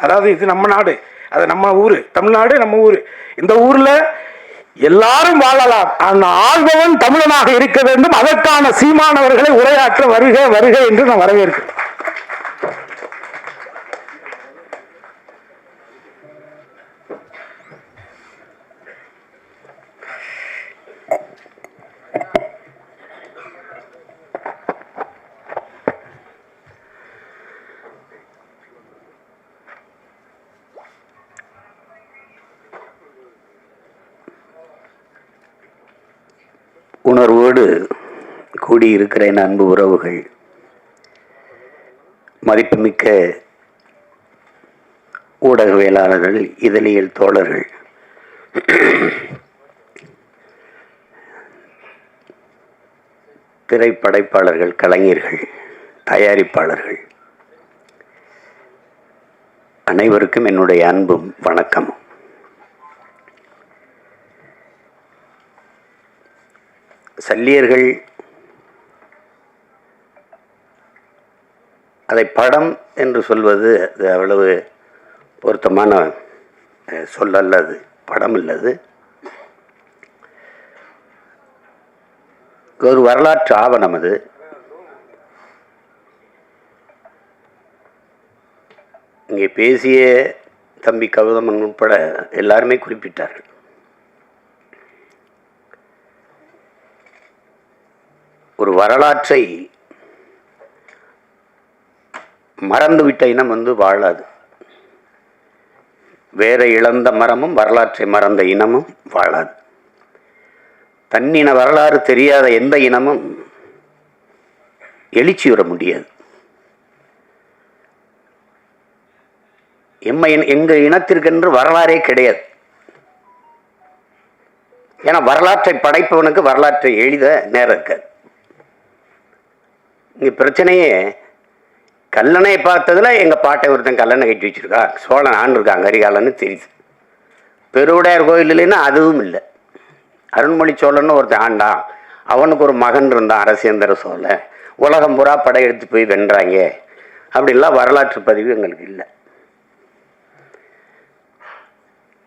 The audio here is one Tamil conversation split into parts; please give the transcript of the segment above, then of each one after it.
அதாவது இது நம்ம நாடு, அது நம்ம ஊர், தமிழ்நாடு நம்ம ஊர். இந்த ஊரில் எல்லாரும் வாழலாம், அந்த ஆள்பவன் தமிழனாக இருக்க வேண்டும். அதற்கான சீமானவர்களை உரையாற்ற வருக வருக என்று நான் வரவேற்கிறேன். உணர்வோடு கூடியிருக்கிற என் அன்பு உறவுகள், மதிப்புமிக்க ஊடகவியலாளர்கள், இதழியல் தோழர்கள், திரைப்படைப்பாளர்கள், கலைஞர்கள், தயாரிப்பாளர்கள் அனைவருக்கும் என்னுடைய அன்பும் வணக்கமும். சல்லியர்கள் அதை படம் என்று சொல்வது அது அவ்வளவு பொருத்தமான சொல்லல்ல. அது படம் இல்லது, ஒரு வரலாற்று ஆவணம். அது இங்கே பேசிய தம்பி கௌதமன் உட்பட எல்லாருமே குறிப்பிட்டார்கள். ஒரு வரலாற்றை மறந்துவிட்ட இனம் வாழாது. வேற இழந்த மரமும் வரலாற்றை மறந்த இனமும் வாழாது. தன்னின வரலாறு தெரியாத எந்த இனமும் எழுச்சி வர முடியாது. எங்க இனத்திற்கென்று வரலாறே கிடையாது. ஏன்னா வரலாற்றை படைப்பவனுக்கு வரலாற்றை எழுத நேரம் இருக்காது. இங்கே பிரச்சனையே கல்லணையை பார்த்ததுல எங்கள் பாட்டை ஒருத்தன் கல்லணை கட்டி வச்சுருக்கா, சோழன் ஆண்டிருக்காங்க கரிகாலன்னு தெரியுது. பெருவுடையார் கோயில் இல்லைன்னா அதுவும் இல்லை. அருண்மொழி சோழன்னு ஒருத்தன் ஆண்டான், அவனுக்கு ஒரு மகன் இருந்தான் அரசேந்திர சோழன், உலகம் பூரா படையெடுத்து போய் வென்றாங்க. அப்படிலாம் வரலாற்று பதிவு எங்களுக்கு இல்லை.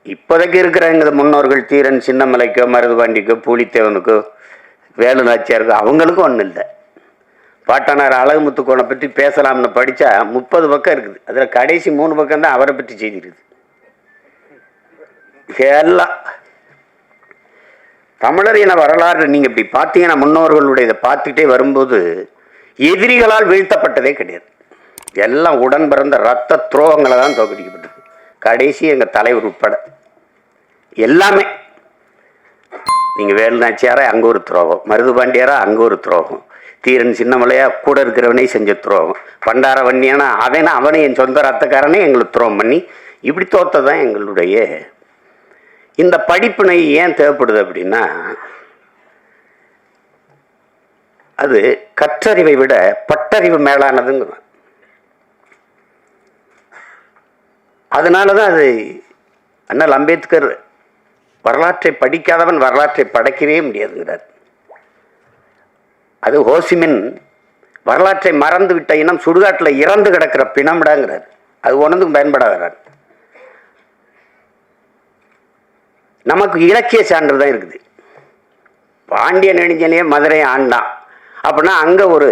இப்போதைக்கு இருக்கிற எங்கள் முன்னோர்கள் தீரன் சின்னமலைக்கோ மருதுபாண்டிக்கோ பூலித்தேவனுக்கோ வேலு நாச்சியாருக்கோ அவங்களுக்கும் ஒன்றும் இல்லை. பாட்டனார் அழகுமுத்துக்கோனை பற்றி பேசலாம்னு படித்தா 30 பக்கம் இருக்குது. அதில் கடைசி 3 பக்கம் தான் அவரை பற்றி செய்தி இருக்குது. எல்லாம் தமிழர் இன வரலாறு நீங்கள் இப்படி பார்த்தீங்கன்னா, முன்னோர்களுடைய இதை பார்த்துக்கிட்டே வரும்போது எதிரிகளால் வீழ்த்தப்பட்டதே கிடையாது. எல்லாம் உடன் பிறந்த ரத்த துரோகங்களை தான் தோக்கடிக்கப்பட்டது. கடைசி எங்கள் தலைவர் உட்பட எல்லாமே. நீங்கள் வேலுநாச்சியாரா அங்கே ஒரு துரோகம், மருதுபாண்டியாரா அங்கே ஒரு துரோகம், தீரன் சின்னமலையா கூட இருக்கிறவனே செஞ்ச துரோகம், பண்டார வன்னியானா அவனை என் சொந்த ரத்தக்காரனே எங்களுக்கு துரோகம் பண்ணி இப்படி தோத்ததான் எங்களுடைய இந்த படிப்பினை ஏன் தேவைப்படுது அப்படின்னா, அது கற்றறிவை விட பட்டறிவு மேலானதுங்க. அதனாலதான் அது அண்ணல் அம்பேத்கர் வரலாற்றை படிக்காதவன் வரலாற்றை படைக்கவே முடியாதுங்கிறார். அது ஹோசிமின் வரலாற்றை மறந்து விட்ட இனம் சுடுகாட்டில் இறந்து கிடக்கிற பிணம்டாங்கிறார். அது ஒன்றுக்கும் பயன்படாதார். நமக்கு இலக்கிய சான்று தான் இருக்குது. பாண்டிய நெடுஞ்சனையே மதுரை ஆண்டான் அப்படின்னா அங்கே ஒரு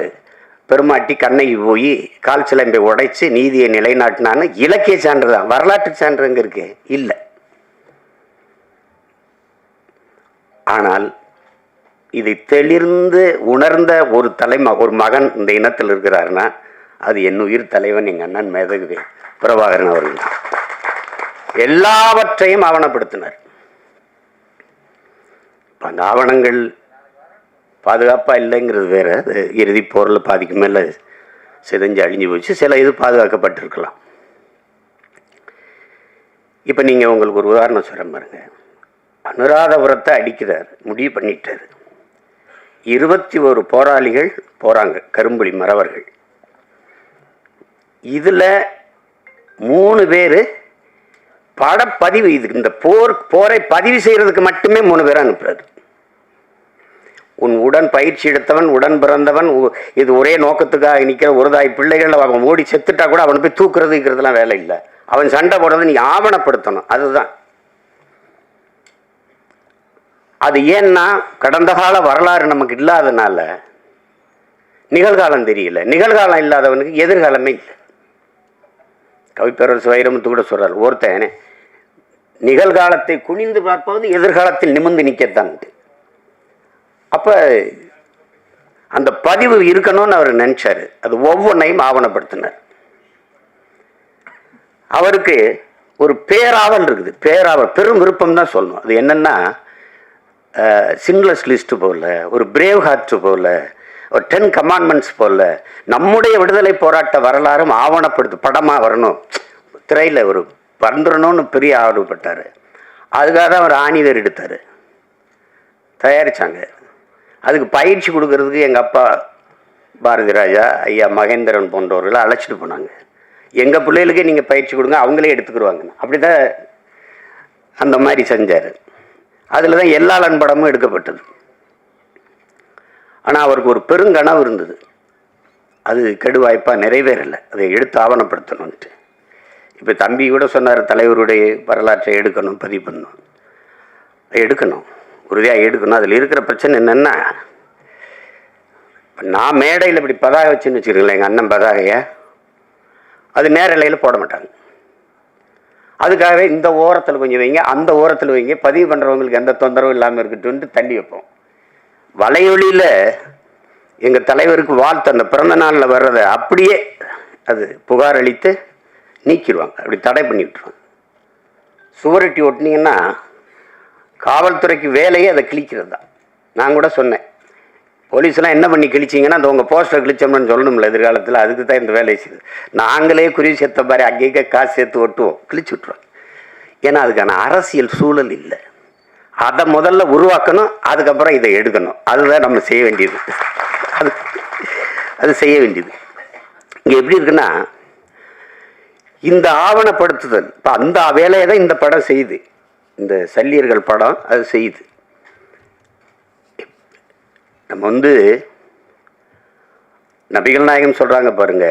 பெருமாட்டி கண்ணகி போய் கால் சிலம்பை உடைச்சு நீதியை நிலைநாட்டினான்னு இலக்கிய சான்று தான். வரலாற்று சான்று எங்கே இருக்கு? இல்லை. ஆனால் இதை தெளிர்ந்து உணர்ந்த ஒரு மகன் இந்த இனத்தில் இருக்கிறாருன்னா அது என் உயிர் தலைவன் எங்கள் அண்ணன் மேதகு பிரபாகரன் அவர்கள். எல்லாவற்றையும் ஆவணப்படுத்தினார். அந்த ஆவணங்கள் பாதுகாப்பாக இல்லைங்கிறது வேற. அது இறுதி போரில் பாதிக்கு மேலே சிதைஞ்சு அழிஞ்சு போச்சு. சில இது பாதுகாக்கப்பட்டிருக்கலாம். இப்போ நீங்கள் உங்களுக்கு ஒரு உதாரணம் சொல்ல பாருங்க. அனுராதபுரத்தை அடிக்கிறார், முடிவு பண்ணிட்டார். 21 போராளிகள் போறாங்க, கரும்புலி மறவர்கள். இதுல 3 பேர் படப்பதிவு, இது இந்த போரை பதிவு செய்யறதுக்கு மட்டுமே 3 பேரை அனுப்புறாரு. உன் உடன் பயிற்சி எடுத்தவன், உடன் பிறந்தவன், இது ஒரே நோக்கத்துக்காக நிற்கிற ஒரு தாய் பிள்ளைகள் அவன் ஓடி செத்துட்டா கூட அவனை போய் தூக்குறதுங்கிறதுலாம் வேலை இல்லை. அவன் சண்டை போடுறதை நீ ஆவணப்படுத்தணும். அதுதான். அது ஏன்னா கடந்த கால வரலாறு நமக்கு இல்லாதனால நிகழ்காலம் தெரியல. நிகழ்காலம் இல்லாதவனுக்கு எதிர்காலமே இல்லை. கவிப்பேரரசு வைரமுத்து கூட சொல்றாரு, ஒருத்தன் நிகழ்காலத்தை குனிந்து பார்ப்பது எதிர்காலத்தில் நிமிர்ந்து நிற்கத்தான். அப்ப அந்த பதிவு இருக்கணும்னு அவர் நினைச்சாரு. அது ஒவ்வொன்றையும் ஆவணப்படுத்தினார். அவருக்கு ஒரு பேராவல் இருக்குது. பேராவல் பெரும் விருப்பம் தான் சொல்லணும். அது என்னன்னா, சின்லஸ் லிஸ்ட் போல, ஒரு பிரேவ் ஹார்ட் போல, ஒரு 10 கமாண்ட்மெண்ட்ஸ் போல நம்முடைய விடுதலை போராட்ட வரலாறும் ஆவணப்படுத்து படமாக வரணும், திரையில் ஒரு வந்துடணும்னு பெரிய ஆர்வப்பட்டார். அதுக்காக தான் அவர் ஆணிதர் எடுத்தார், தயாரித்தாங்க. அதுக்கு பயிற்சி கொடுக்கறதுக்கு எங்கள் அப்பா பாரதி ராஜா, ஐயா மகேந்திரன் போன்றவர்களை அழைச்சிட்டு போனாங்க. எங்கள் பிள்ளைகளுக்கே நீங்கள் பயிற்சி கொடுங்க, அவங்களே எடுத்துக்கிடுவாங்க. அப்படி தான் அந்த மாதிரி செஞ்சார். அதில் தான் எல்லாளன் படமும் எடுக்கப்பட்டது. ஆனால் அவருக்கு ஒரு பெருங்கனவு இருந்தது. அது கெடுவாய்ப்பாக நிறைவேறலை. அதை எடுத்து ஆவணப்படுத்தணுன்ட்டு. இப்போ தம்பி கூட சொன்னார், தலைவருடைய வரலாற்றை எடுக்கணும், பதிவு பண்ணணும். எடுக்கணும், உறுதியாக எடுக்கணும். அதில் இருக்கிற பிரச்சனை என்னென்னா, நான் மேடையில் இப்படி பதாகை வச்சுன்னு வச்சுருக்கேன், எங்கள் அண்ணன் பதாகையை, அது நேரலையில் போட மாட்டாங்க. அதுக்காகவே இந்த ஓரத்தில் கொஞ்சம் வைங்க, அந்த ஓரத்தில் வைங்க, பதிவு பண்ணுறவங்களுக்கு எந்த தொந்தரவும் இல்லாமல் இருக்கட்டும்ட்டு தள்ளி வைப்போம். வலையொலியில் எங்கள் தலைவருக்கு வாழ்த்து அந்த பிறந்த நாளில் வர்றதை அப்படியே அது புகார் அளித்து நீக்கிடுவாங்க, அப்படி தடை பண்ணி விட்டுருவாங்க. சுவரொட்டி ஒட்டினீங்கன்னா காவல்துறைக்கு வேலையே அதை கிழிக்கிறது தான். நான் கூட சொன்னேன், போலீஸ்லாம் என்ன பண்ணி கிழிச்சிங்கன்னா அந்த உங்கள் போஸ்டர் கிழிச்சோம்னு சொல்லணும்ல எதிர்காலத்தில், அதுக்கு தான் இந்த வேலையை செய்யுது. நாங்களே குருவி சேர்த்த மாதிரி அங்கேயே காசு சேர்த்து ஒட்டுவோம், கிழிச்சு விட்ருவோம். ஏன்னா அதுக்கான அரசியல் சூழல் இல்லை. அதை முதல்ல உருவாக்கணும், அதுக்கப்புறம் இதை எடுக்கணும். அதுதான் நம்ம செய்ய வேண்டியது. அது செய்ய வேண்டியது. இங்கே எப்படி இருக்குன்னா, இந்த ஆவணப்படுத்துதல் இப்போ அந்த வேலையை தான் இந்த படம் செய்யுது. இந்த சல்லியர்கள் படம் அது செய்யுது. நம்ம நபிகள் நாயகம் சொல்றாங்க பாருங்க,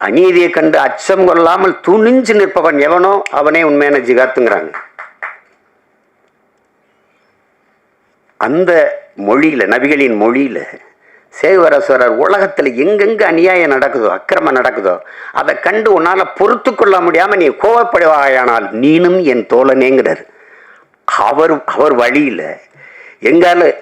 அநீதியை கண்டு அச்சம் கொள்ளாமல் துணிஞ்சு நிற்பவன் எவனோ அவனே உண்மையான ஜிகாத்துங்கிறாங்க. அந்த மொழியில, நபிகளின் மொழியில சேவரசரர் உலகத்தில் எங்கெங்க அநியாயம் நடக்குதோ, அக்கிரமம் நடக்குதோ, அதை கண்டு உன்னால பொறுத்து கொள்ள முடியாம நீ கோவப்படுவாயானால் நீனும் என் தோழனேங்கிறார். அவர் வழியில எங்கால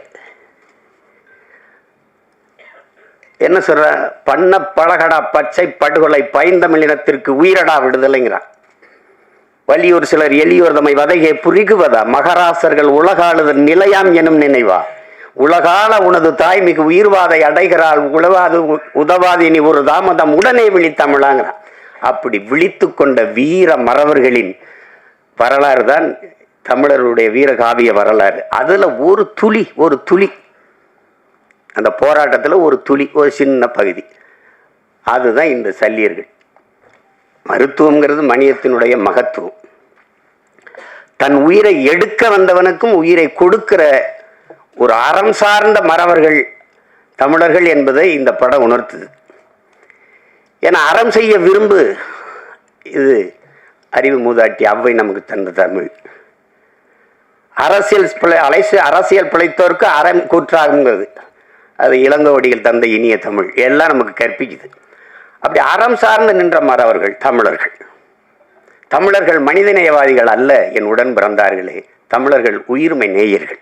என்ன சொல்ற, பண்ண பழகடா பச்சை படுகொலை பைந்தமிழினத்திற்கு உயிரடா விடுதலைங்கிறார். வலியோர் சிலர் எளியோர் தம்மை வதையை புரிகுவதா, மகராசர்கள் உலகாளுதல் நிலையாம் எனும் நினைவா, உலகால உனது தாய்மிகு உயிர்வாதை அடைகிறாள் உழவாது உதவாது இனி ஒரு தாமதம் உடனே விழித்தமிழாங்கிறான். அப்படி விழித்து கொண்ட வீர மறவர்களின் வரலாறு தான் தமிழருடைய வீரகாவிய வரலாறு. அதுல ஒரு துளி அந்த போராட்டத்தில் ஒரு துளி, ஒரு சின்ன பகுதி, அதுதான் இந்த சல்லியர்கள். மருத்துவங்கிறது மனிதத்தினுடைய மகத்துவம். தன் உயிரை எடுக்க வந்தவனுக்கும் உயிரை கொடுக்கிற ஒரு அறம் சார்ந்த மறவர்கள் தமிழர்கள் என்பதை இந்த படம் உணர்த்துது. ஏன்னா அறம் செய்ய விரும்பு, இது அறிவு மூதாட்டி அவ்வை நமக்கு தந்த தமிழ். அரசியல் பிழைத்தோருக்கு அறம் கூற்றாகுங்கிறது அது இளங்கோவடிகள் தந்த இனிய தமிழ் எல்லாம் நமக்கு கற்பிக்குது. அப்படி அறம் சார்ந்து நின்ற மறவர்கள் தமிழர்கள் மனிதநேயவாதிகள் அல்ல என் உடன் பிறந்தார்களே, தமிழர்கள் உயிர்மை நேயர்கள்.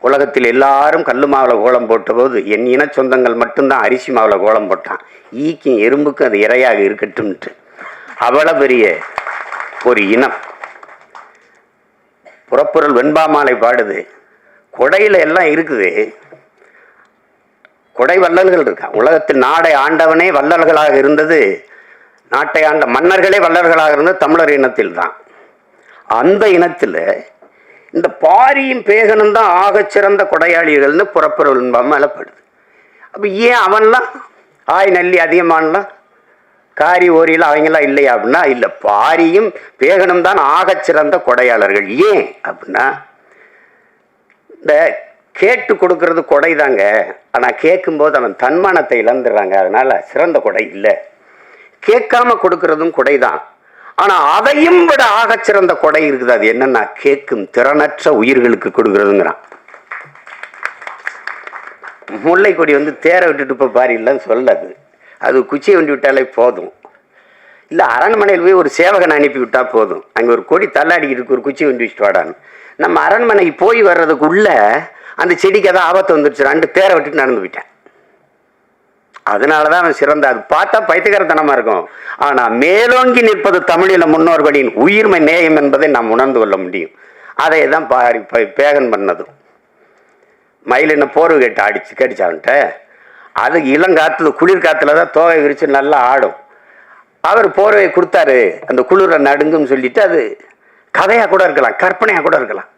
உலகத்தில் எல்லாரும் கல்லு மாவில் கோலம் போட்ட போது என் இன சொந்தங்கள் மட்டும்தான் அரிசி மாவில் கோலம் போட்டான். ஈக்கும் எறும்புக்கும் அது இரையாக இருக்கட்டும்ட்டு அவ்வளவு பெரிய ஒரு இனம். புறப்பொருள் வெண்பாமாலை பாடுது, கொடையில எல்லாம் இருக்குது, கொடை வள்ளல்கள் இருக்கான். உலகத்தில் நாடை ஆண்டவனே வள்ளல்களாக இருந்தது, நாட்டை ஆண்ட மன்னர்களே வள்ளல்களாக இருந்தது தமிழர் இனத்தில் தான். அந்த இனத்தில் இந்த பாரியும் பேகனும் தான் ஆகச்சிறந்த கொடையாளிகள்னு புறப்பொருள் மேலப்படுது. அப்போ ஏன் அவன்லாம் ஆய் நல்லி அதிகமானலாம் காரி ஓரியில் அவங்களாம் இல்லையா அப்படின்னா, இல்லை, பாரியும் பேகனும் தான் ஆகச்சிறந்த கொடையாளர்கள். ஏன் அப்படின்னா, இந்த கேட்டு கொடுக்கறது கொடை தாங்க, ஆனால் கேட்கும்போது அவன் தன்மானத்தை இழந்துடுறாங்க, அதனால சிறந்த கொடை இல்லை. கேட்காம கொடுக்கறதும் கொடை தான். ஆனா அதையும் விட ஆகச்சிறந்த கொடை இருக்குது. அது என்னன்னா, கேட்கும் திறனற்ற உயிர்களுக்கு கொடுக்கறதுங்கிறான். முல்லை கொடி வந்து தேர விட்டுட்டு இப்போ பாரு இல்லைன்னு சொல்லாது, அது குச்சியை வண்டி விட்டாலே போதும். இல்லை அரண்மனையில் போய் ஒரு சேவகனை அனுப்பி விட்டா போதும், அங்கே ஒரு கொடி தள்ளாடிக்கிட்டு இருக்கு, ஒரு குச்சி வண்டி வச்சுட்டு வாடான்னு. நம்ம அரண்மனைக்கு போய் வர்றதுக்குள்ள அந்த செடிக்கு ஏதாவது ஆபத்து வந்துருச்சு, தேர விட்டுட்டு நடந்து போயிட்டேன். அதனாலதான் அவன் சிறந்த. அது பார்த்தா பைத்தியக்காரத்தனமா இருக்கும். ஆனா மேலோங்கி நிற்பது தமிழில முன்னோர்களின் உயிர்மை நேயம் என்பதை நாம் உணர்ந்து கொள்ள முடியும். அதை தான் பேகன் பண்ணதும். மயிலின போர்வை கேட்டு கடிச்சான்ட்ட அது இளங்காத்துல குளிர்காத்துல தான் தோகை விரிச்சு நல்லா ஆடும். அவர் போர்வையை கொடுத்தாரு, அந்த குளிர நடுங்குன்னு சொல்லிட்டு அது கதையா கூட இருக்கலாம், கற்பனையா கூட இருக்கலாம்.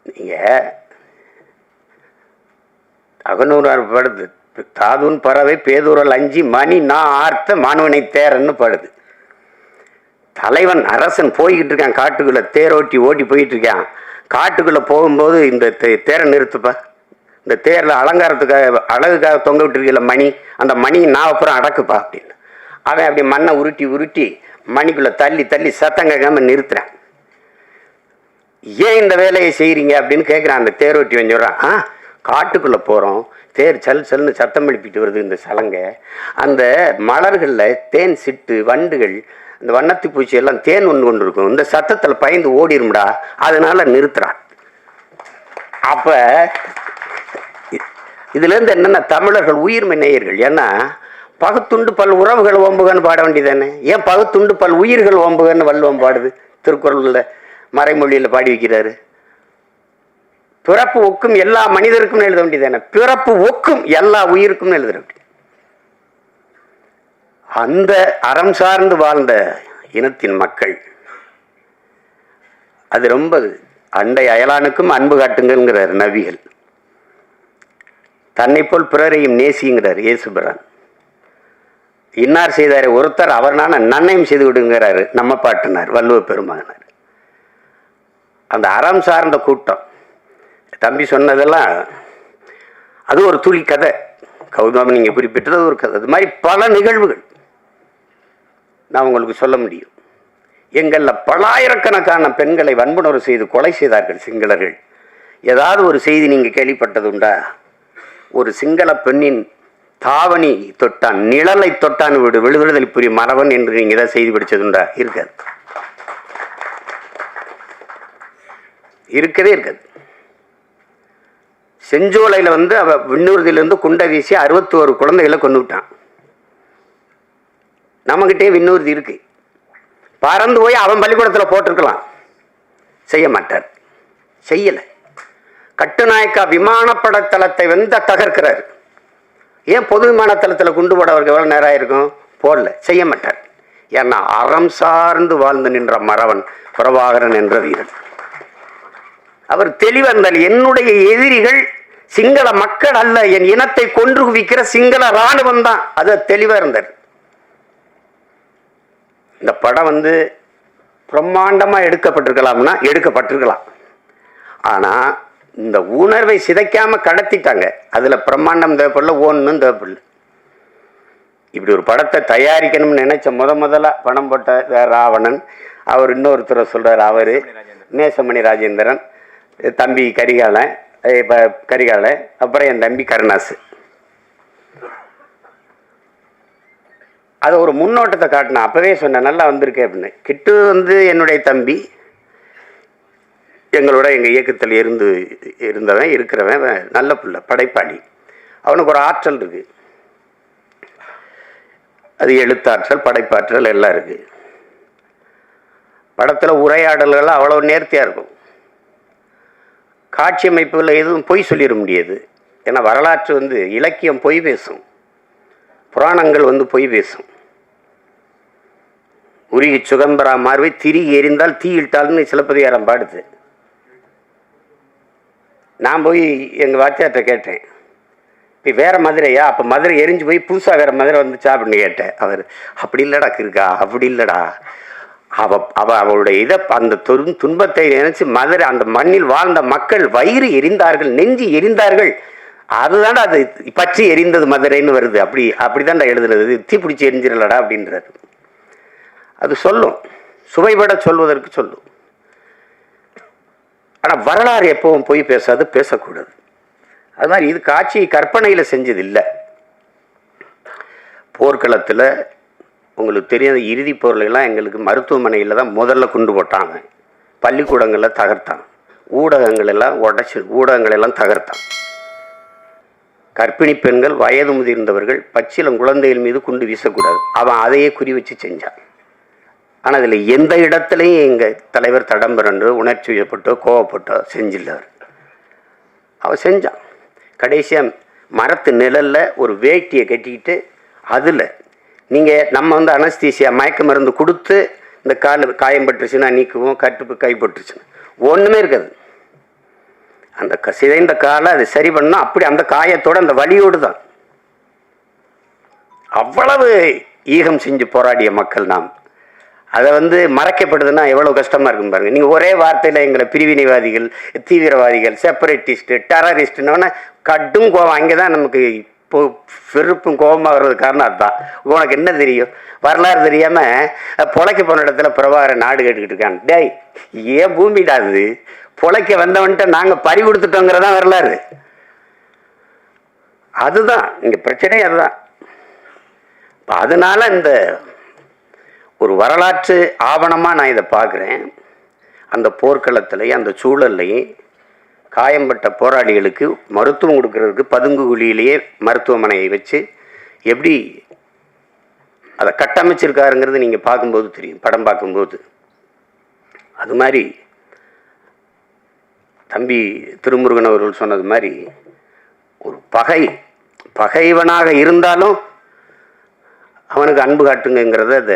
நீங்க அகநூறார் படுது, தாதுன் பறவை பேதூரல் அஞ்சி மணி நான் ஆர்த்த மாணவனை தேரன்னு படுது. தலைவன் அரசன் போய்கிட்டு இருக்கான் காட்டுக்குள்ள, தேரோட்டி ஓட்டி போயிட்டு இருக்கான். காட்டுக்குள்ள போகும்போது இந்த தேரை நிறுத்துப்பா, இந்த தேரில் அலங்காரத்துக்காக அழகுக்காக தொங்க விட்டுருக்கல மணி, அந்த மணியை நான் அப்புறம் அடக்குப்பா அப்படின்னு. அவன் அப்படி மண்ணை உருட்டி உருட்டி மணிக்குள்ள தள்ளி தள்ளி சத்தம் கேட்காம நிறுத்துறான். ஏன் இந்த வேலையை செய்யறீங்க அப்படின்னு கேட்குறான். அந்த தேரோட்டி வந்துடுறான். காட்டுக்குள்ள போறோம், தேர் சல் சல்னு சத்தம் எழுப்பிட்டு வருது இந்த சலங்கை. அந்த மலர்கள்ல தேன் சிட்டு வண்டுகள் இந்த வண்ணத்து பூச்சி எல்லாம் தேன் ஒன்று கொண்டு இருக்கும், இந்த சத்தத்துல பயந்து ஓடிரும்டா, அதனால நிறுத்துறான். அப்ப இதுல இருந்து என்னன்னா, தமிழர்கள் உயிர்மை நேயர்கள். ஏன்னா பகுத்துண்டு பல் உறவுகள் ஓம்புகன்னு பாட வேண்டியதானே, ஏன் பகுத்துண்டு பல் உயிர்கள் ஓம்புகன்னு வள்ளுவம் பாடுது, திருக்குறள்ல மறைமொழியில பாடி வைக்கிறாரு. பிறப்பு ஒக்கும் எல்லா மனிதருக்கும் எழுத வேண்டியதானே, பிறப்பு ஒக்கும் எல்லா உயிருக்கும் எழுத வேண்டியது. அந்த அறம் சார்ந்து வாழ்ந்த இனத்தின் மக்கள் அது ரொம்ப அண்டை அயலானுக்கும் அன்பு காட்டுங்கிறார் நபிகள். தன்னை போல் பிறரையும் நேசிங்கிறார் இயேசுபிரான். இன்னார் செய்தார் ஒருத்தர் அவர் நன்னையும் செய்து விடுங்கிறாரு நம்ம பாட்டினார் வள்ளுவ பெருமகனார். அந்த அறம் சார்ந்த கூட்டம் தம்பி சொன்னதெல்லாம் அது ஒரு துளி கதை. கௌதம நீங்க குறிப்பிட்டது ஒரு கதை. அது மாதிரி பல நிகழ்வுகள் நான் உங்களுக்கு சொல்ல முடியும். எங்கள்ல பலாயிரக்கணக்கான பெண்களை வன்புணர்வு செய்து கொலை செய்தார்கள் சிங்களர்கள். ஏதாவது ஒரு செய்தி நீங்க கேள்விப்பட்டது உண்டா? ஒரு சிங்கள பெண்ணின் தாவணி தொட்டான், நிழலை தொட்டான் விடுதலை புரியும் மறவன் என்று நீங்க ஏதாவது செய்தி படிச்சதுண்டா? இருக்காது, இருக்கவே இருக்காது. செஞ்சோலையில அவ விண்ணூர்தியிலிருந்து குண்டை வீசி 61 குழந்தைகளை கொண்டு விட்டான். நம்மகிட்டே விண்ணூர்தி இருக்கு, பறந்து போய் அவன் பள்ளிக்கூடத்தில் போட்டிருக்கலாம், செய்ய மாட்டார், செய்யல. கட்டுநாயக்கா விமானப்பட தளத்தை தகர்க்கிறார். ஏன் பொது விமான தளத்தில் குண்டு போட அவருக்கு எவ்வளவு நேரம் ஆயிருக்கும்? போடல, செய்ய மாட்டார். ஏன்னா அறம் சார்ந்து வாழ்ந்து நின்ற மறவன் பிரபாகரன் என்ற வீரன். அவர் தெளிவந்தால் என்னுடைய எதிரிகள் சிங்கள மக்கள் அல்ல, என் இனத்தை கொன்று குவிக்கிற சிங்கள இராணுவம் தான். அது தெளிவா இருந்தார். இந்த படம் பிரம்மாண்டமா எடுக்கப்பட்டிருக்கலாம்னா எடுக்கப்பட்டிருக்கலாம். ஆனா இந்த உணர்வை சிதைக்காம கடத்திட்டாங்க. அதுல பிரம்மாண்டம் தேவைப்படல, ஒன்றும் தேவைப்படல. இப்படி ஒரு படத்தை தயாரிக்கணும்னு நினைச்ச முதல்ல பணம் போட்ட ராவணன், அவர் இன்னொருத்தரை சொல்றாரு, அவரு நேசமணி ராஜேந்திரன், தம்பி கரிகாலன், அப்புறம் என் தம்பி கருணாசு. அது ஒரு முன்னோட்டத்தை காட்டினேன். அப்பவே சொன்னேன் நல்லா வந்திருக்கேன் அப்படின்னு. கிட்டு என்னுடைய தம்பி, எங்களோட எங்கள் இயக்கத்தில் இருக்கிறவன் நல்ல பிள்ளை, படைப்பாளி. அவனுக்கு ஒரு ஆற்றல் இருக்கு, அது எழுத்தாற்றல், படைப்பாற்றல் எல்லாம் இருக்கு. படத்தில் உரையாடல்கள் அவ்வளோ நேர்த்தியாக இருக்கும். காட்சி அமைப்புகளில் எதுவும் பொய் சொல்லிட முடியாது. ஏன்னா வரலாற்று இலக்கியம் பொய் பேசும், புராணங்கள் பொய் பேசும். உருகி சுகம்பரா மார்வை திரிகி எரிந்தால் தீயிட்டால்னு சிலப்பதிகாரம் பாடுது. நான் போய் எங்கள் வாத்தியார்கிட்ட கேட்டேன், இப்போ வேற மதுரையா? அப்போ மதுரை எரிஞ்சு போய் புதுசாக வேற மதுரை வந்துச்சா அப்படின்னு கேட்டேன். அவர் அப்படி இல்லடா இருக்கா, அப்படி இல்லடா, அவளுடைய இதை அந்த துன்பத்தை நினைச்சு மதுரை அந்த மண்ணில் வாழ்ந்த மக்கள் வயிறு எரிந்தார்கள், நெஞ்சு எரிந்தார்கள். அதுதான்டா அது பற்றி எரிந்தது மதுரைன்னு வருது. அப்படிதான்டா எழுதுறது. தீ பிடிச்சி எரிஞ்சிடலடா அப்படின்றாரு. அது சொல்லும், சுவைபட சொல்வதற்கு சொல்லும். ஆனால் வரலாறு எப்பவும் போய் பேசாது, பேசக்கூடாது. அது மாதிரி இது காட்சி கற்பனையில் செஞ்சது இல்லை. போர்க்களத்தில் உங்களுக்கு தெரியாத இறுதி போர்லாம் எங்களுக்கு மருத்துவமனையில் தான் முதல்ல கொண்டு போட்டாங்க. பள்ளிக்கூடங்களில் தகர்த்தான், ஊடகங்கள் எல்லாம் தகர்த்தான். கர்ப்பிணி பெண்கள், வயது முதிர்ந்தவர்கள், பச்சிலம் குழந்தைகள் மீது குண்டு வீசக்கூடாது, அவன் அதையே குறி வச்சு செஞ்சான். ஆனால் அதில் எந்த இடத்துலையும் எங்கள் தலைவர் தடம்பரன்று உணர்ச்சி வயப்பட்டோ கோவப்பட்டோ செஞ்சில்லார். அவன் செஞ்சான். கடைசியாக மரத்து நிழலில் ஒரு வேட்டியை கட்டிக்கிட்டு அதில் நீங்கள் நம்ம அனஸ்தீசியா மயக்க மருந்து கொடுத்து இந்த கால் காயம் பட்டுருச்சுன்னா நீக்குவோம், கட்டுப்பு கைப்பட்டுருச்சுன்னா ஒன்றுமே இருக்காது. அந்த சிதைந்த காலை அது சரி பண்ணால் அப்படி அந்த காயத்தோடு அந்த வலியோடு தான். அவ்வளவு ஈகம் செஞ்சு போராடிய மக்கள் நாம். அதை மறைக்கப்படுதுன்னா எவ்வளோ கஷ்டமாக இருக்கும் பாருங்கள். நீங்கள் ஒரே வார்த்தையில் எங்களை பிரிவினைவாதிகள், தீவிரவாதிகள், செப்பரேட்டிஸ்ட்டு, டெரரிஸ்ட்டுன்னு கடும் கோவம். அங்கே தான் நமக்கு இப்போ வெறுப்பும் கோபமாக வர்றது காரணம் அதுதான். உனக்கு என்ன தெரியும், வரலாறு தெரியாமல் பொழைக்க போன இடத்துல பிரபாகரன் நாடு கேட்டுக்கிட்டு இருக்கான். டேய், ஏன் பூமிடாது பொழைக்க வந்தவன்ட்ட நாங்கள் பறி கொடுத்துட்டோங்கிறதான் வரலாறு. அதுதான் இங்கே பிரச்சனை. அதுதான் அதனால இந்த ஒரு வரலாற்று ஆவணமாக நான் இதை பார்க்குறேன். அந்த போர்க்களத்துலேயும் அந்த சூழல்லையும் காயம்பட்ட போராளிகளுக்கு மருத்துவம் கொடுக்கறதுக்கு பதுங்கு குழியிலேயே மருத்துவமனையை வச்சு எப்படி அதை கட்டமைச்சிருக்காருங்கிறது நீங்கள் பார்க்கும்போது தெரியும், படம் பார்க்கும்போது. அது மாதிரி தம்பி திருமுருகன் அவர்கள் சொன்னது மாதிரி ஒரு பகைவனாக இருந்தாலும் அவனுக்கு அன்பு காட்டுங்கிறத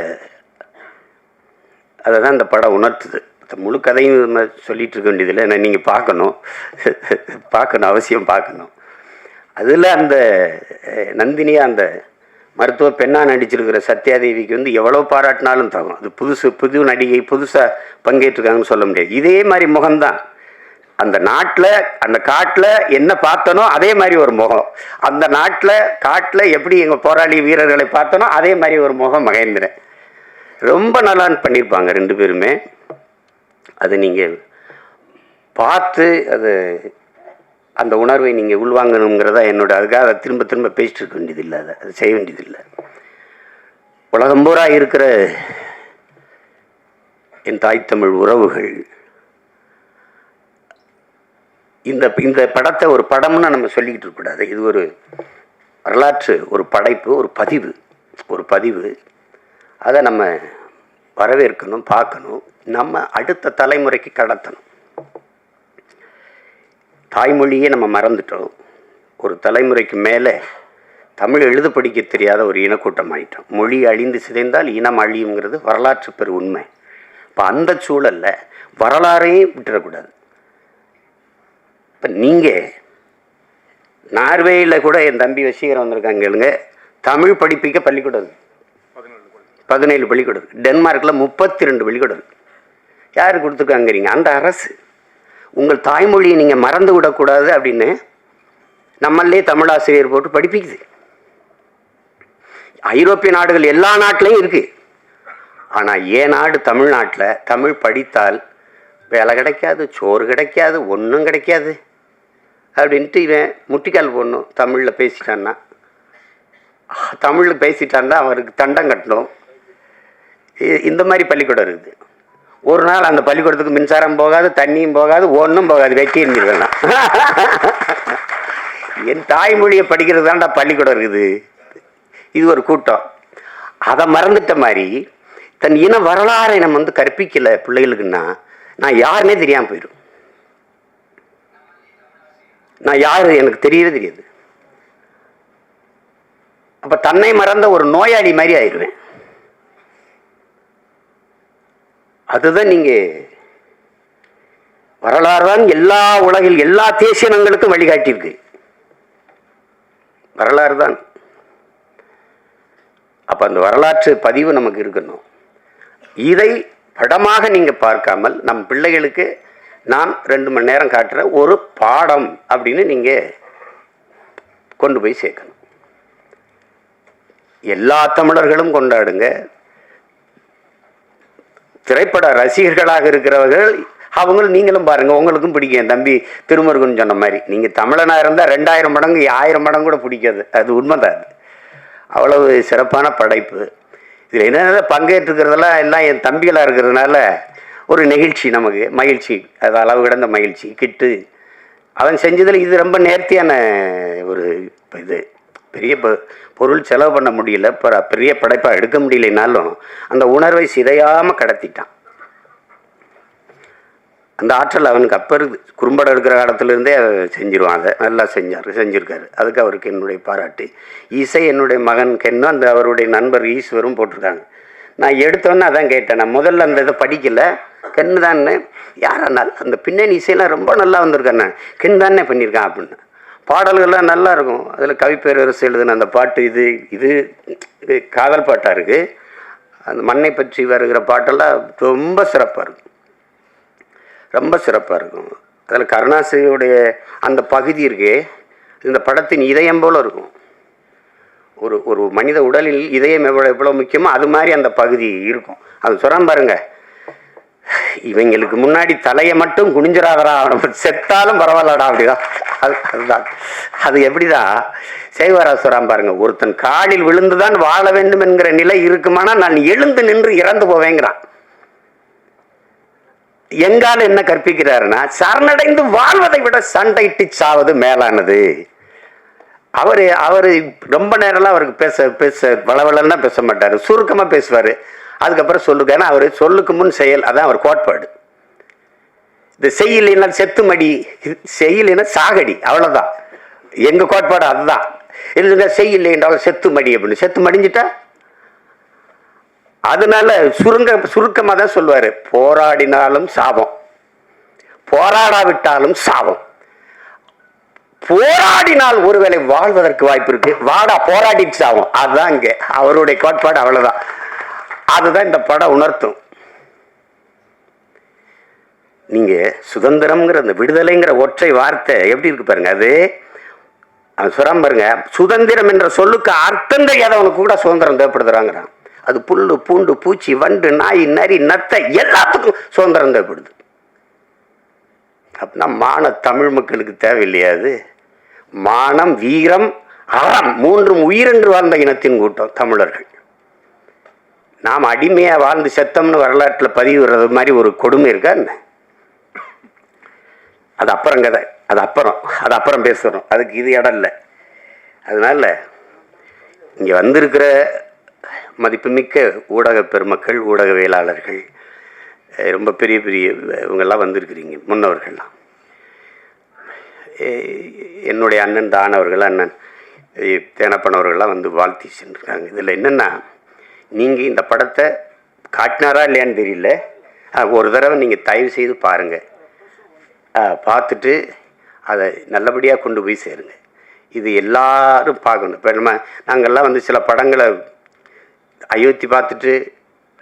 அதை தான் இந்த படம் உணர்த்துது. முழு கதையும் சொல்லிட்டு இருக்க வேண்டியதில்லை. ஏன்னா நீங்கள் பார்க்கணும், அவசியம் பார்க்கணும். அதில் அந்த நந்தினியாக அந்த மருத்துவ பெண்ணாக நடிச்சிருக்கிற சத்யாதேவிக்கு எவ்வளோ பாராட்டினாலும் தகும். அது புது நடிகை, புதுசாக பங்கேற்றிருக்காங்கன்னு சொல்ல முடியாது. இதே மாதிரி முகம்தான் அந்த நாட்டில், அந்த காட்டில் என்ன பார்த்தனோ அதே மாதிரி ஒரு முகம். அந்த காட்டில் எப்படி எங்கள் போராளி வீரர்களை பார்த்தனோ அதே மாதிரி ஒரு முகம் மகேந்திரன். ரொம்ப நல்லா பண்ணியிருப்பாங்க ரெண்டு பேருமே. அது நீங்கள் பார்த்து அந்த உணர்வை நீங்கள் உள்வாங்கணுங்கிறதா என்னோட. அதுக்காக அதை திரும்ப பேசிட்டு இருக்க வேண்டியதில்லை, அதை செய்ய வேண்டியதில்லை. உலகம் பூரா இருக்கிற என் தாய் தமிழ் உறவுகள் இந்த படத்தை ஒரு படம்னு நம்ம சொல்லிக்கிட்டு இருக்கக்கூடாது. இது ஒரு வரலாற்று, ஒரு படைப்பு, ஒரு பதிவு. அதை நம்ம வரவேற்கணும், பார்க்கணும், நம்ம அடுத்த தலைமுறைக்கு கடத்தணும். தாய்மொழியே நம்ம மறந்துட்டோம். ஒரு தலைமுறைக்கு மேலே தமிழ் எழுத படிக்க தெரியாத ஒரு இனக்கூட்டம் ஆகிட்டோம். மொழி அழிந்து சிதைந்தால் இனம் அழியுங்கிறது வரலாற்று பெரு உண்மை. இப்போ அந்த சூழலில் வரலாறையும் விட்டுறக்கூடாது. இப்போ நீங்கள் நார்வேயில் கூட என் தம்பி வசீகரம் வந்திருக்காங்க கேளுங்க, தமிழ் படிப்பிக்க பள்ளிக்கூடம் இருக்குது, 17 பள்ளிக்கூடம் இருக்குது. டென்மார்க்கில் 32 பள்ளிக்கூடம் இருக்குது. யார் கொடுத்துருக்காங்கிறீங்க? அந்த அரசு. உங்கள் தாய்மொழியை நீங்கள் மறந்து விடக்கூடாது அப்படின்னு நம்மளே தமிழாசிரியர் போட்டு படிப்பிக்குது. ஐரோப்பிய நாடுகள் எல்லா நாட்டிலையும் இருக்குது. ஆனால் ஏன் நாடு தமிழ்நாட்டில் தமிழ் படித்தால் வேலை கிடைக்காது, சோறு கிடைக்காது, ஒன்றும் கிடைக்காது அப்படின்ட்டு இவன் முட்டிக்கால் போடணும். தமிழில் பேசிட்டான்னா அவருக்கு தண்டம் கட்டணும். இந்த மாதிரி பள்ளிக்கூடம் இருக்குது. ஒரு நாள் அந்த பள்ளிக்கூடத்துக்கு மின்சாரம் போகாது, தண்ணியும் போகாது, ஒன்றும் போகாது, வெட்டி இருந்துருவேன். என் தாய்மொழியை படிக்கிறது தான்டா பள்ளிக்கூடம் இருக்குது. இது ஒரு கூட்டம். அதை மறந்துட்ட மாதிரி தன் இன வரலாறை நம்ம கற்பிக்கலை பிள்ளைகளுக்குன்னா நான் யாருன்னே தெரியாமல் போயிடும். நான் யாரு எனக்கு தெரியவே தெரியாது. அப்போ தன்னை மறந்த ஒரு நோயாளி மாதிரி ஆயிடுவேன். அதுதான் நீங்கள் வரலாறு தான் எல்லா உலகில் எல்லா தேசியனங்களுக்கும் வழிகாட்டியிருக்கு. வரலாறு தான். அப்போ அந்த வரலாற்று பதிவு நமக்கு இருக்கணும். இதை படமாக நீங்கள் பார்க்காமல் நம் பிள்ளைகளுக்கு நான் 2 மணி நேரம் காட்டுற ஒரு பாடம் அப்படின்னு நீங்கள் கொண்டு போய் சேர்க்கணும். எல்லா தமிழர்களும் கொண்டாடுங்க. திரைப்பட ரசிகர்களாக இருக்கிறவர்கள் அவங்களும் நீங்களும் பாருங்க, உங்களுக்கும் பிடிக்கும். என் தம்பி திருமுருகன் சொன்ன மாதிரி, நீங்கள் தமிழனாக இருந்தால் 2000 மடங்கு 1000 மடங்கு கூட பிடிக்காது. அது உண்மைதான். அது அவ்வளவு சிறப்பான படைப்பு. இதில் என்ன பங்கேற்றுக்கிறதெல்லாம் எல்லாம் என் தம்பிகளாக இருக்கிறதுனால ஒரு நெகிழ்ச்சி, நமக்கு மகிழ்ச்சி, அது அளவு கிடந்த மகிழ்ச்சி. கிட்டு அவன் செஞ்சதில் இது ரொம்ப நேர்த்தியான ஒரு இது. பெரிய பொருள் செலவு பண்ண முடியல, பெரிய படைப்பாக எடுக்க முடியலைனாலும் அந்த உணர்வை சிதையாமல் கடத்திட்டான். அந்த ஆற்றல் அவனுக்கு அப்போ இருக்குது. குறும்படம் எடுக்கிற காலத்துலேருந்தே செஞ்சிருவான். அதை நல்லா செஞ்சுருக்காரு. அதுக்கு அவருக்கு என்னுடைய பாராட்டு. இசை என்னுடைய மகன் கென்னும் அந்த அவருடைய நண்பர் ஈஸ்வரும் போட்டிருக்காங்க. நான் எடுத்தோன்னே அதான் கேட்டேன். நான் முதல்ல அந்த இதை படிக்கல, கென்னு தானே யாரா நல்லா அந்த பின்னணி இசையெல்லாம் ரொம்ப நல்லா வந்திருக்காண்ணே, கென் தானே பண்ணியிருக்கான் அப்படின்னு. பாடல்கள்லாம் நல்லா இருக்கும். அதில் கவிப்பேரரசு எழுதுன அந்த பாட்டு இது இது காதல் பாட்டாக இருக்குது. அந்த மண்ணை பற்றி வருகிற பாட்டெல்லாம் ரொம்ப சிறப்பாக இருக்கும், ரொம்ப சிறப்பாக இருக்கும். அதில் கருணாசிரியுடைய அந்த பகுதி இருக்கே, இந்த படத்தின் இதயம் போல் இருக்கும். ஒரு மனித உடலில் இதயம் எவ்வளோ முக்கியமோ அது மாதிரி அந்த பகுதி இருக்கும். அது சொல்கிறான் பாருங்க, இவங்களுக்கு முன்னாடி தலையை மட்டும் குனிஞ்சிடாதரா, அவனை செத்தாலும் பரவாயில்லடா அப்படிதான். அதுதான் அது எப்படிதான் செய்வாரா சொல்கிறான் பாருங்க, ஒருத்தன் காலில் விழுந்துதான் வாழ வேண்டும் என்கிற நிலை இருக்குமானா நான் எழுந்து நின்று இறந்து போவேங்கிறான். எங்கால என்ன கற்பிக்கிறாருன்னா, சரணடைந்து வாழ்வதை விட சண்டையிட்டு சாவது மேலானது. அவரு ரொம்ப நேரம்லாம் அவருக்கு பேச வளவளன்னா பேச மாட்டார், சுருக்கமாக பேசுவார். அதுக்கப்புறம் சொல்லுங்க, ஏன்னா அவர் சொல்லுக்கு முன் செயல், அதான் அவர் கோட்பாடு. இந்த செய்யலைன்னா செத்துமடி, செய்யலைன்னா சாகடி, அவ்வளோதான் எங்கள் கோட்பாடு. அதுதான் இல்லைங்க, செய்யலை என்றாலும் செத்துமடி அப்படின்னு. செத்து மடிஞ்சிட்டா அதனால சுருக்கமாக தான் சொல்லுவார், போராடினாலும் சாபம், போராடாவிட்டாலும் சாபம். போராடினால் ஒருவேளை வாழ்வதற்கு வாய்ப்பு இருக்கு, வாடா போராடிட்டு சாகும். அதுதான் இங்கே அவருடைய கோட்பாடு, அவ்வளோதான். அதுதான் இந்த படம் உணர்த்தும். நீங்க சுதந்திரம்ங்கிற அந்த விடுதலைங்கிற ஒற்றை வார்த்தை எப்படி இருக்கு பாருங்க. அது அவன் சொல்றான் பாருங்க, சுதந்திரம் என்ற சொல்லுக்கு அர்த்தம் தெரியாதவனுக்கு கூட சுதந்திரம் தேவைப்படுதுறாங்கிறான். அது புல்லு பூண்டு பூச்சி வண்டு நாய் நரி நத்தை எல்லாத்துக்கும் சுதந்திரம் தேவைப்படுது. அப்படின்னா மான தமிழ் மக்களுக்கு தேவையில்லையா? அது மானம் வீரம் அறம் மூன்றும் உயிரென்று வாழ்ந்த இனத்தின் கூட்டம் தமிழர்கள். நாம் அடிமையாக வாழ்ந்து செத்தம்னு வரலாற்றில் பதிவு வர்றது மாதிரி ஒரு கொடுமை இருக்கா என்ன? அது அப்புறம் கதை, அது அப்புறம் பேசுகிறோம், அதுக்கு இது இடம் இல்லை. அதனால இங்கே வந்திருக்கிற மதிப்புமிக்க ஊடக பெருமக்கள், ஊடகவியலாளர்கள், ரொம்ப பெரிய பெரிய இவங்கெல்லாம் வந்திருக்கிறீங்க, முன்னவர்கள்லாம். என்னுடைய அண்ணன் தானவர்கள், அண்ணன் தேனப்பனவர்கள்லாம் வந்து வாழ்த்தி சென்றிருக்காங்க. இதில் என்னென்னா, நீங்கள் இந்த படத்தை காட்டினாரா இல்லையான்னு தெரியல, ஒரு தடவை நீங்கள் தயவு செய்து பாருங்கள், பார்த்துட்டு அதை நல்லபடியாக கொண்டு போய் சேருங்க. இது எல்லாரும் பார்க்கணும். இப்போ நாங்கள்லாம் வந்து சில படங்களை அயோத்தி பார்த்துட்டு,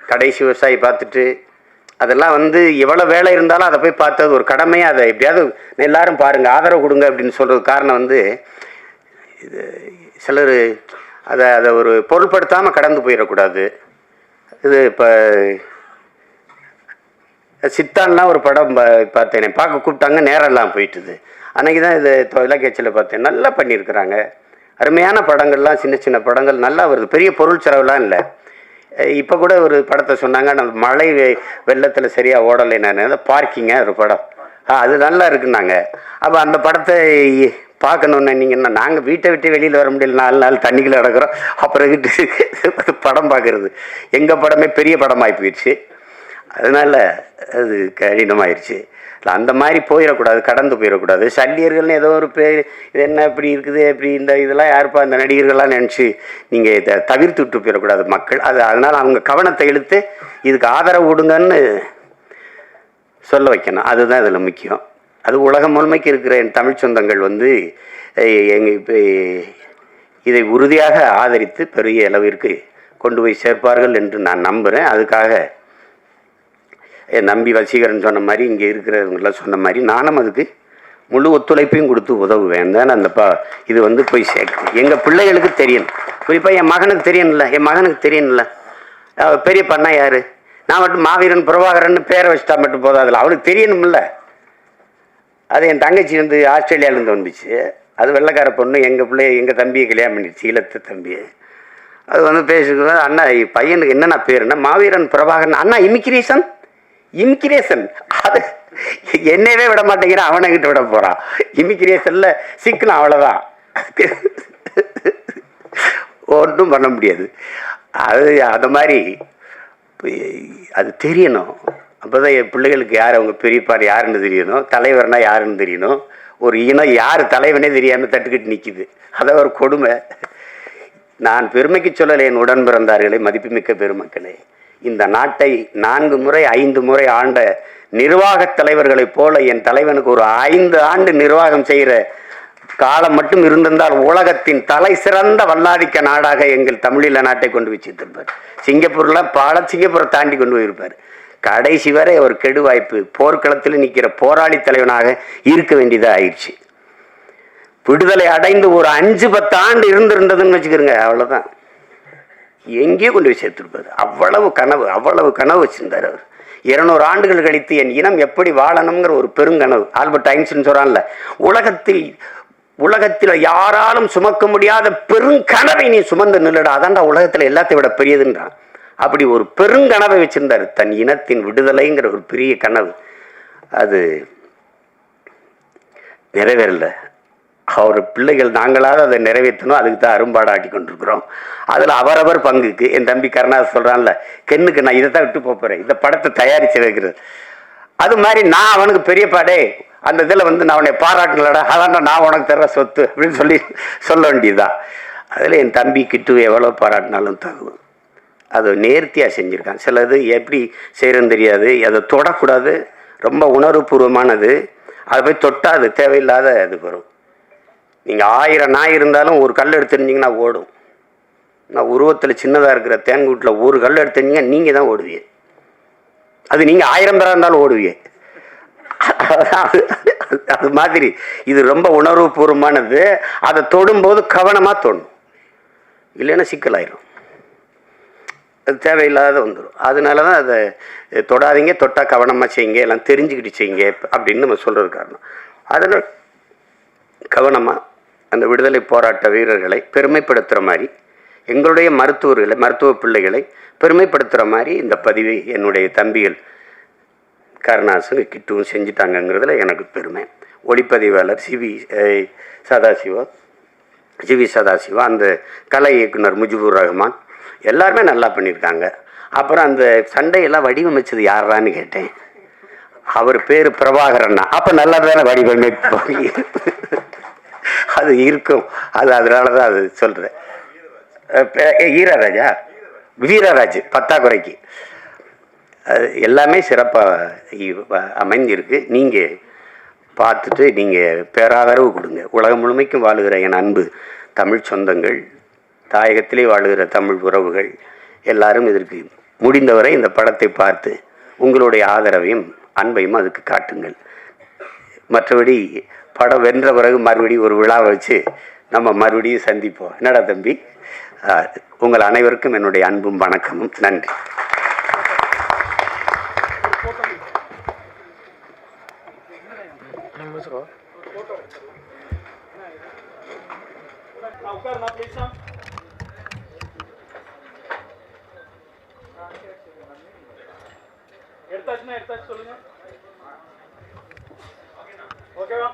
கடைசி விவசாயி பார்த்துட்டு, அதெல்லாம் வந்து எவ்வளோ வேலை இருந்தாலும் அதை போய் பார்த்தது ஒரு கடமையாக, அதை எப்படியாவது எல்லாரும் பாருங்கள், ஆதரவு கொடுங்க அப்படின்னு சொல்கிறது காரணம் வந்து, இது சிலர் அதை ஒரு பொருட்படுத்தாமல் கடந்து போயிடக்கூடாது. இது இப்போ சித்தான்லாம் ஒரு படம் பார்த்தேன், பார்க்க கூப்பிட்டாங்க, நேரம் எல்லாம் போயிட்டுது. அன்றைக்கி தான் இது தொலைக்காட்சியில் பார்த்தேன். நல்லா பண்ணியிருக்கிறாங்க, அருமையான படங்கள்லாம், சின்ன சின்ன படங்கள் நல்லா வருது, பெரிய பொருள் செலவுலாம் இல்லை. இப்போ கூட ஒரு படத்தை சொன்னாங்க, அந்த மழை வெள்ளத்தில் சரியாக ஓடலை, நான் அந்த பார்க்கிங்க ஒரு படம், அது நல்லா இருக்குன்னாங்க. அப்போ அந்த படத்தை பார்க்கணுன்னு நீங்கன்னா, நாங்கள் வீட்டை விட்டு வெளியில் வர முடியல, 4 நாள் தண்ணிக்குள்ள நடக்கிறோம், அப்புறம் வீட்டு படம் பார்க்குறது. எங்கள் படமே பெரிய படமாகி போயிடுச்சு, அதனால் அது கடினமாயிடுச்சு. அந்த மாதிரி போயிடக்கூடாது, கடந்து போயிடக்கூடாது. சல்லியர்கள்னு ஏதோ ஒரு பேர், இது என்ன இப்படி இருக்குது, இப்படி இந்த இதெல்லாம் யாருப்பா இந்த நடிகர்கள்லாம் நினச்சி நீங்கள் இதை தவிர்த்து விட்டு போயிடக்கூடாது மக்கள். அதனால் அவங்க கவனத்தை இழுத்து இதுக்கு ஆதரவு கொடுங்கன்னு சொல்ல வைக்கணும். அதுதான் இதில் முக்கியம். அது உலகம் முழுமைக்கு இருக்கிற என் தமிழ் சொந்தங்கள் வந்து இப்போ இதை உறுதியாக ஆதரித்து பெரிய அளவிற்கு கொண்டு போய் சேர்ப்பார்கள் என்று நான் நம்புகிறேன். அதுக்காக என் நம்பி வசீகரன் சொன்ன மாதிரி, இங்கே இருக்கிறவங்களாம் சொன்ன மாதிரி நானும் அதுக்கு முழு ஒத்துழைப்பையும் கொடுத்து உதவுவேன் தான் அந்த இது வந்து போய் சேர்க்கணும். எங்கள் பிள்ளைகளுக்கு தெரியணும், குறிப்பாக என் மகனுக்கு தெரியணும்ல. பெரிய பண்ணா யார், நான் மட்டும் மாவீரன் பிரபாகரன் பேரை வச்சுட்டா மட்டும் போதாதுல, அவனுக்கு தெரியணும்ல. அது என் தங்கச்சி வந்து ஆஸ்திரேலியாவிலேருந்து வந்துச்சு. அது வெள்ளைக்கார பொண்ணு, எங்கள் தம்பியை கல்யாணம் பண்ணிடுச்சு, ஈழத்து தம்பியை. அது வந்து பேசுகிறது, அண்ணா பையனுக்கு என்னென்ன பேருன்னா மாவீரன் பிரபாகரன். அண்ணா இமிக்ரேஷன் அது என்னவே விட மாட்டேங்கிறான், அவனைக்கிட்ட விட போகிறான். இமிக்ரேஷனில் சிக்கணும், அவ்வளோதான். ஒன்றும் பண்ண முடியாது. அது அந்த மாதிரி அது தெரியணும். அப்போ தான் என் பிள்ளைகளுக்கு யார் அவங்க பெரியப்பார் யாருன்னு தெரியணும், தலைவர்னா யாருன்னு தெரியணும். ஒரு இனம் யார் தலைவனே தெரியாமல் தட்டுக்கிட்டு நிற்கிது, அதான் ஒரு கொடுமை. நான் பெருமைக்கு சொல்லலை என் உடன் பிறந்தார்களே, மதிப்புமிக்க பெருமக்களே. இந்த நாட்டை 4 முறை 5 முறை ஆண்ட நிர்வாக தலைவர்களைப் போல என் தலைவனுக்கு ஒரு 5 ஆண்டு நிர்வாகம் செய்கிற காலம் மட்டும் இருந்திருந்தால் உலகத்தின் தலை சிறந்த வல்லாதிக்க நாடாக எங்கள் தமிழீழ நாட்டை கொண்டு வச்சிருப்பார். சிங்கப்பூரை தாண்டி கொண்டு போயிருப்பார். கடைசி வரை ஒரு கெடு வாய்ப்பு, போர்க்களத்தில் நிற்கிற போராளி தலைவனாக இருக்க வேண்டியதாக ஆயிடுச்சு. விடுதலை அடைந்து ஒரு 5-10 ஆண்டு இருந்திருந்ததுன்னு வச்சுக்கிறோங்க, அவ்வளோதான், எங்கேயோ கொண்டு போய் சேர்த்துருப்பார். அவ்வளவு கனவு வச்சிருந்தார் அவர். 200 ஆண்டுகள் கழித்து என் இனம் எப்படி வாழணுங்கிற ஒரு பெருங்கனவு. ஆல்பர்ட் ஐன்ஸ்டீன் சொல்றான்ல, உலகத்தில் யாராலும் சுமக்க முடியாத பெருங்கனவை நீ சுமந்து நில்லடா, அதான்டா உலகத்தில் எல்லாத்தையும் விட பெரியதுன்றான். அப்படி ஒரு பெருங்கனவை வச்சிருந்தார், தன் இனத்தின் விடுதலைங்கிற ஒரு பெரிய கனவு. அது நிறைவேறல. அவர் பிள்ளைகள் நாங்களாவது அதை நிறைவேற்றணும், அதுக்கு தான் அரும்பாடாட்டி கொண்டிருக்கிறோம். அதில் அவரவர் பங்குக்கு என் தம்பி கருணாஸ் சொல்கிறான்ல, கென்னுக்கு நான் இதை தான் விட்டு போகிறேன், இந்த படத்தை தயாரித்து வைக்கிறது. அது மாதிரி நான் அவனுக்கு பெரிய பாடே அந்த இதில் வந்து நான் அவனை பாராட்டலடா, அதான் நான் உனக்கு தர்ற சொத்து அப்படின்னு சொல்ல வேண்டியதுதான். அதில் என் தம்பி கிட்டு எவ்வளோ பாராட்டினாலும் தகுவும். அது நேர்த்தியாக செஞ்சுருக்கான். சிலது எப்படி செய்கிறன்னு தெரியாது, அதை தொடக்கூடாது, ரொம்ப உணர்வுபூர்வமானது. அதை போய் தொட்டாது தேவையில்லாத அது வரும். நீங்கள் 1000 நாய் இருந்தாலும் ஒரு கல் எடுத்துருந்தீங்கன்னா ஓடும். நான் உருவத்தில் சின்னதாக இருக்கிற தேன்கூட்டில் ஒரு கல் எடுத்துருந்தீங்க நீங்கள் தான் ஓடுவீங்க. அது நீங்கள் 1000 பேராக இருந்தாலும் ஓடுவீங்க. அது மாதிரி இது ரொம்ப உணர்வுபூர்வமானது. அதை தொடும்போது கவனமாக தொடணும், இல்லைன்னா சிக்கலாயிரும், அது தேவையில்லாத வந்துடும். அதனால தான் அதை தொடாதீங்க, தொட்டால் கவனமாக செய்யுங்க, எல்லாம் தெரிஞ்சுக்கிட்டு செய்யுங்க அப்படின்னு நம்ம சொல்கிறது காரணம். அதனால் கவனமாக அந்த விடுதலை போராட்ட வீரர்களை பெருமைப்படுத்துகிற மாதிரி, எங்களுடைய மருத்துவ பிள்ளைகளை பெருமைப்படுத்துகிற மாதிரி இந்த பதிவை என்னுடைய தம்பிகள் கருணாசும் கிட்டுவும் செஞ்சுட்டாங்கங்கிறதுல எனக்கு பெருமை. ஒளிப்பதிவாளர் சிவி சதாசிவா, அந்த கலை இயக்குனர் முஜிபுர் ரஹ்மான் எல்லாருமே நல்லா பண்ணியிருக்காங்க. அப்புறம் அந்த சண்டையெல்லாம் வடிவமைச்சது யாரான்னு கேட்டேன். அவர் பேர் பிரபாகரன்னா, அப்போ நல்லா தானே வடிவமைப்பு அது இருக்கும். அதனால தான் அது சொல்கிறேன். வீரராஜ் பத்தாக்குறைக்கு அது எல்லாமே சிறப்பாக அமைஞ்சிருக்கு. நீங்கள் பார்த்துட்டு நீங்கள் பேராதரவு கொடுங்க. உலகம் முழுமைக்கும் வாழுகிற என் அன்பு தமிழ் சொந்தங்கள், தாயகத்திலே வாழுகிற தமிழ் உறவுகள் எல்லாரும் இதற்கு முடிந்தவரை இந்த படத்தை பார்த்து உங்களுடைய ஆதரவையும் அன்பையும் அதுக்கு காட்டுங்கள். மற்றபடி படம் வென்ற பிறகு மறுபடியும் ஒரு விழாவை வச்சு நம்ம மறுபடியும் சந்திப்போம். என்னடா தம்பி? உங்கள் அனைவருக்கும் என்னுடைய அன்பும் வணக்கமும். நன்றி. எடுத்தாச்சு சொல்லுங்க. ஓகேவா?